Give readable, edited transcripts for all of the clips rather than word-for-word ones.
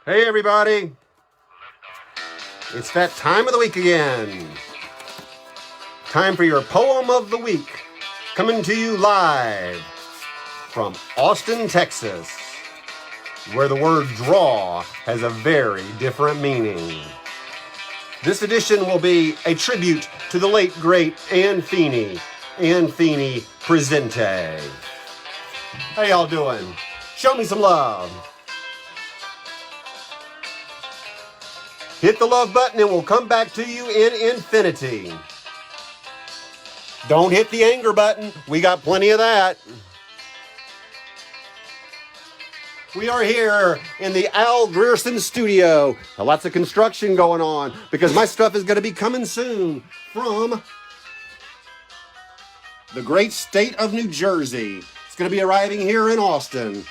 Hey everybody, it's that time of the week again. Time for your poem of the week, coming to you live from Austin, Texas, where the word draw has a very different meaning. This edition will be a tribute to the late great Feeney Presente. How y'all doing? Show me some love. Hit the love button and we'll come back to you in infinity. Don't hit the anger button. We got plenty of that. We are here in the Al Grierson studio. Lots of construction going on because my stuff is going to be coming soon from the great state of New Jersey. It's going to be arriving here in Austin.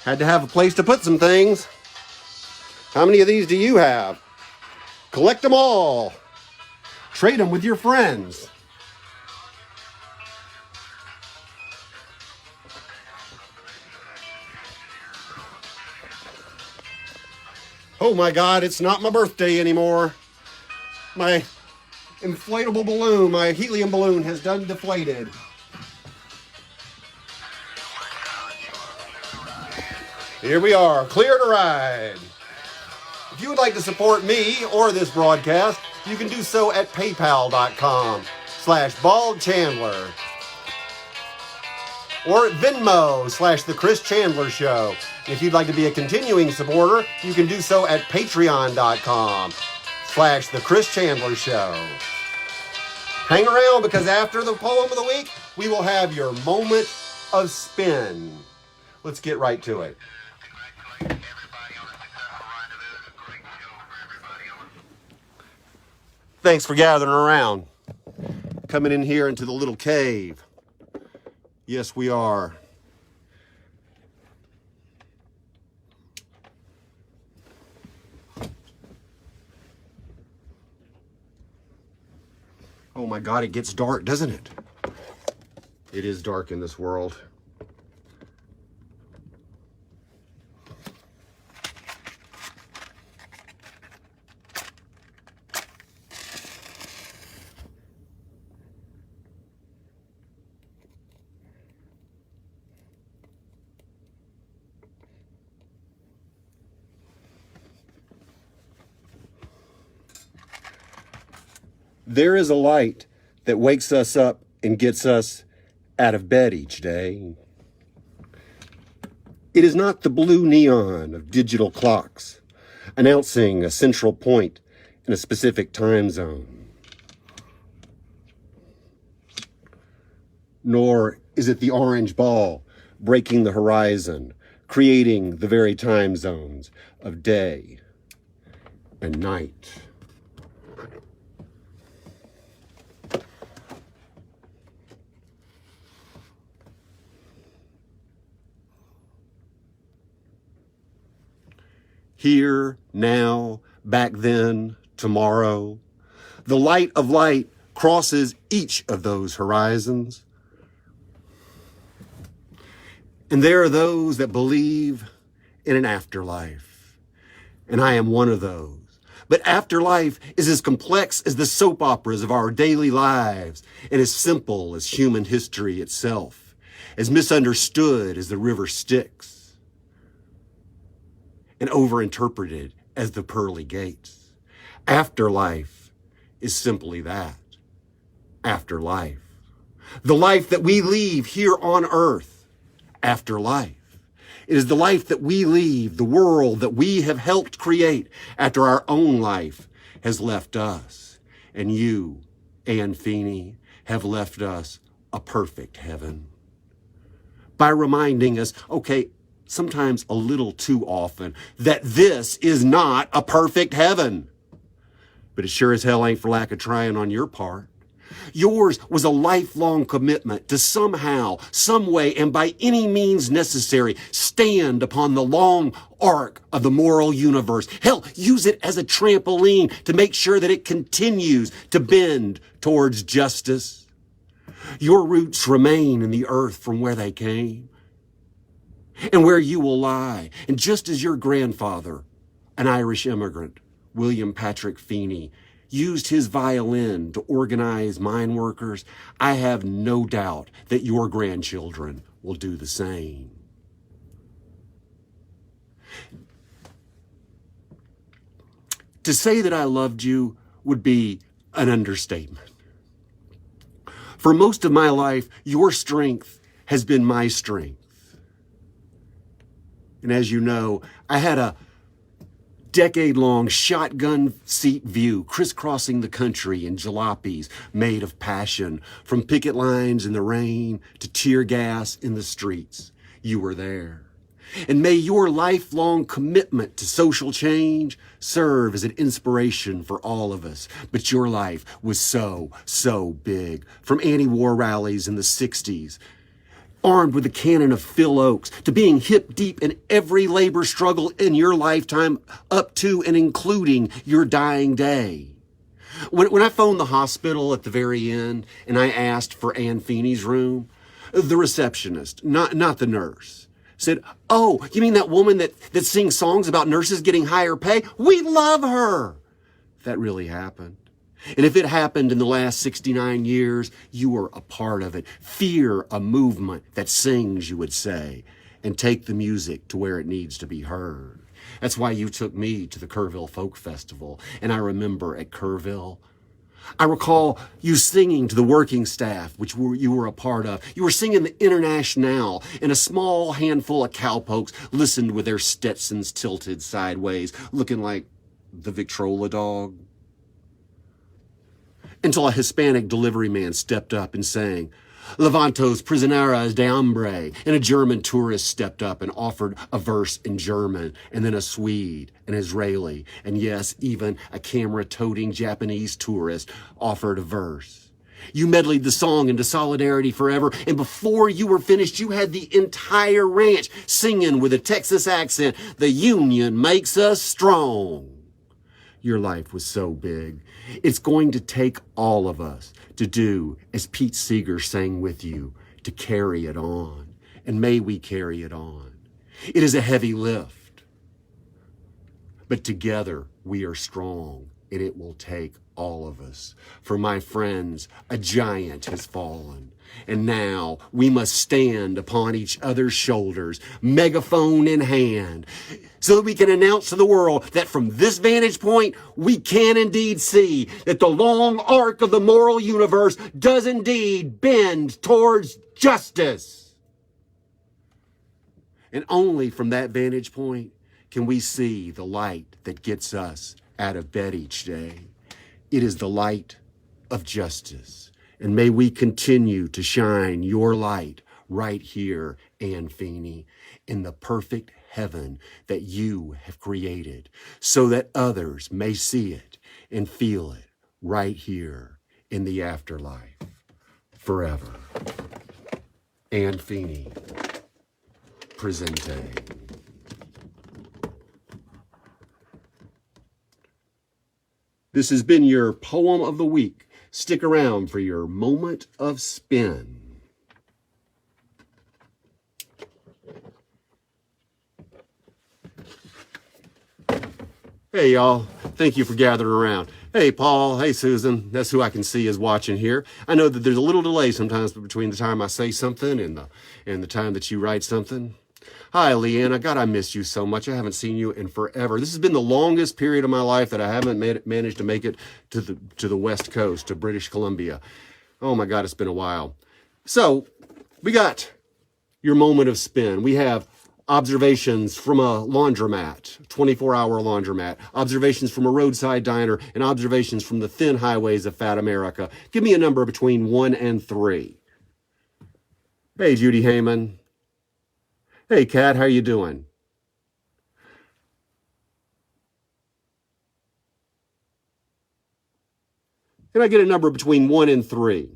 Had to have a place to put some things. How many of these do you have? Collect them all. Trade them with your friends. Oh my God, it's not my birthday anymore. My inflatable balloon, my helium balloon has done deflated. Here we are, clear to ride. If you would like to support me or this broadcast, you can do so at paypal.com/BaldChandler or at Venmo/The Chris Chandler Show. If you'd like to be a continuing supporter, you can do so at Patreon.com/The Chris Chandler Show. Hang around because after the poem of the week, we will have your moment of spin. Let's get right to it. Thanks for gathering around. Coming in here into the little cave. Yes, we are. Oh my God, it gets dark, doesn't it? It is dark in this world. There is a light that wakes us up and gets us out of bed each day. It is not the blue neon of digital clocks announcing a central point in a specific time zone. Nor is it the orange ball breaking the horizon, creating the very time zones of day and night. Here, now, back then, tomorrow. The light of light crosses each of those horizons. And there are those that believe in an afterlife. And I am one of those. But afterlife is as complex as the soap operas of our daily lives and as simple as human history itself, as misunderstood as the river Styx, and overinterpreted as the pearly gates. Afterlife is simply that. Afterlife. The life that we leave here on earth. Afterlife. It is the life that we leave, the world that we have helped create after our own life has left us. And you, Feeney, have left us a perfect heaven. By reminding us, okay, sometimes a little too often, that this is not a perfect heaven. But it sure as hell ain't for lack of trying on your part. Yours was a lifelong commitment to somehow, some way, and by any means necessary, stand upon the long arc of the moral universe. Hell, use it as a trampoline to make sure that it continues to bend towards justice. Your roots remain in the earth from where they came. and where you will lie. And just as your grandfather, an Irish immigrant, William Patrick Feeney, used his violin to organize mine workers, I have no doubt that your grandchildren will do the same. To say that I loved you would be an understatement. For most of my life, your strength has been my strength. And as you know, I had a decade-long shotgun seat view crisscrossing the country in jalopies made of passion, from picket lines in the rain to tear gas in the streets. You were there. And may your lifelong commitment to social change serve as an inspiration for all of us. But your life was so big. From anti-war rallies in the 60s, armed with a cannon of Phil Oaks, to being hip deep in every labor struggle in your lifetime, up to and including your dying day. When I phoned the hospital at the very end and I asked for Ann Feeney's room, the receptionist, not the nurse, said, "Oh, you mean that woman that sings songs about nurses getting higher pay? We love her." That really happened. And if it happened in the last 69 years, you were a part of it. Fear a movement that sings, you would say, and take the music to where it needs to be heard. That's why you took me to the Kerrville Folk Festival. And I remember at Kerrville, I recall you singing to the working staff, which you were a part of. You were singing the Internationale, and a small handful of cowpokes listened with their Stetsons tilted sideways, looking like the Victrola dog. Until a Hispanic delivery man stepped up and sang, "Levantos prisioneras de hambre," and a German tourist stepped up and offered a verse in German, and then a Swede, an Israeli, and yes, even a camera-toting Japanese tourist offered a verse. You medleyed the song into Solidarity Forever, and before you were finished, you had the entire ranch singing with a Texas accent, "The union makes us strong." Your life was so big. It's going to take all of us to do as Pete Seeger sang with you, to carry it on. And may we carry it on. It is a heavy lift. But together we are strong, and it will take all of us. For my friends, a giant has fallen. And now we must stand upon each other's shoulders, megaphone in hand, so that we can announce to the world that from this vantage point, we can indeed see that the long arc of the moral universe does indeed bend towards justice. And only from that vantage point can we see the light that gets us out of bed each day. It is the light of justice. And may we continue to shine your light right here, Ann Feeney, in the perfect heaven that you have created, so that others may see it and feel it right here in the afterlife forever. Ann Feeney Presente. This has been your Poem of the Week. Stick around for your moment of spin. Hey, y'all. Thank you for gathering around. Hey, Paul. Hey, Susan. That's who I can see is watching here. I know that there's a little delay sometimes between the time I say something and the time that you write something. Hi, Leanna. God, I miss you so much. I haven't seen you in forever. This has been the longest period of my life that I haven't managed to make it to the West Coast, to British Columbia. Oh, my God, it's been a while. So we got your moment of spin. We have observations from a laundromat, 24-hour laundromat, observations from a roadside diner, and observations from the thin highways of fat America. Give me a number between 1 and 3. Hey, Judy Heyman. Hey, Kat, how you doing? Can I get a number between 1 and 3?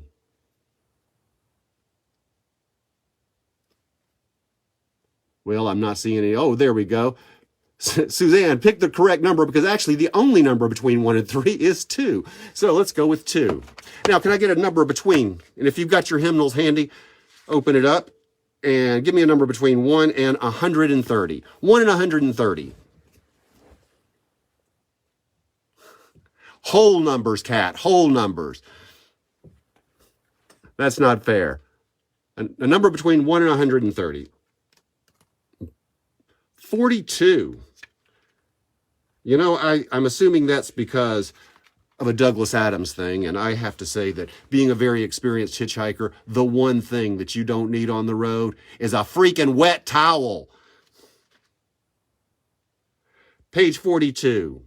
Well, I'm not seeing any. Oh, there we go. Suzanne, pick the correct number, because actually the only number between 1 and 3 is 2. So let's go with 2. Now, can I get a number between? And if you've got your hymnals handy, open it up And give me a number between 1 and 130. 1 and 130. Whole numbers, Kat. Whole numbers. That's not fair. A number between 1 and 130. 42. You know, I'm assuming that's because of a Douglas Adams thing, and I have to say that being a very experienced hitchhiker, the one thing that you don't need on the road is a freaking wet towel. Page 42.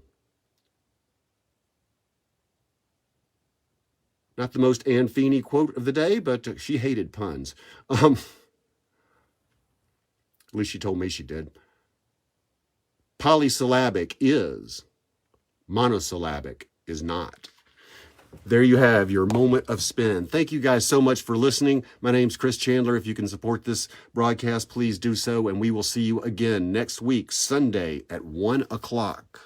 Not the most Anne Feeney quote of the day, but she hated puns. At least she told me she did. Polysyllabic is, monosyllabic is not. There you have your moment of spin. Thank you guys so much for listening. My name's Chris Chandler. If you can support this broadcast, please do so, and we will see you again next week, Sunday at 1 o'clock.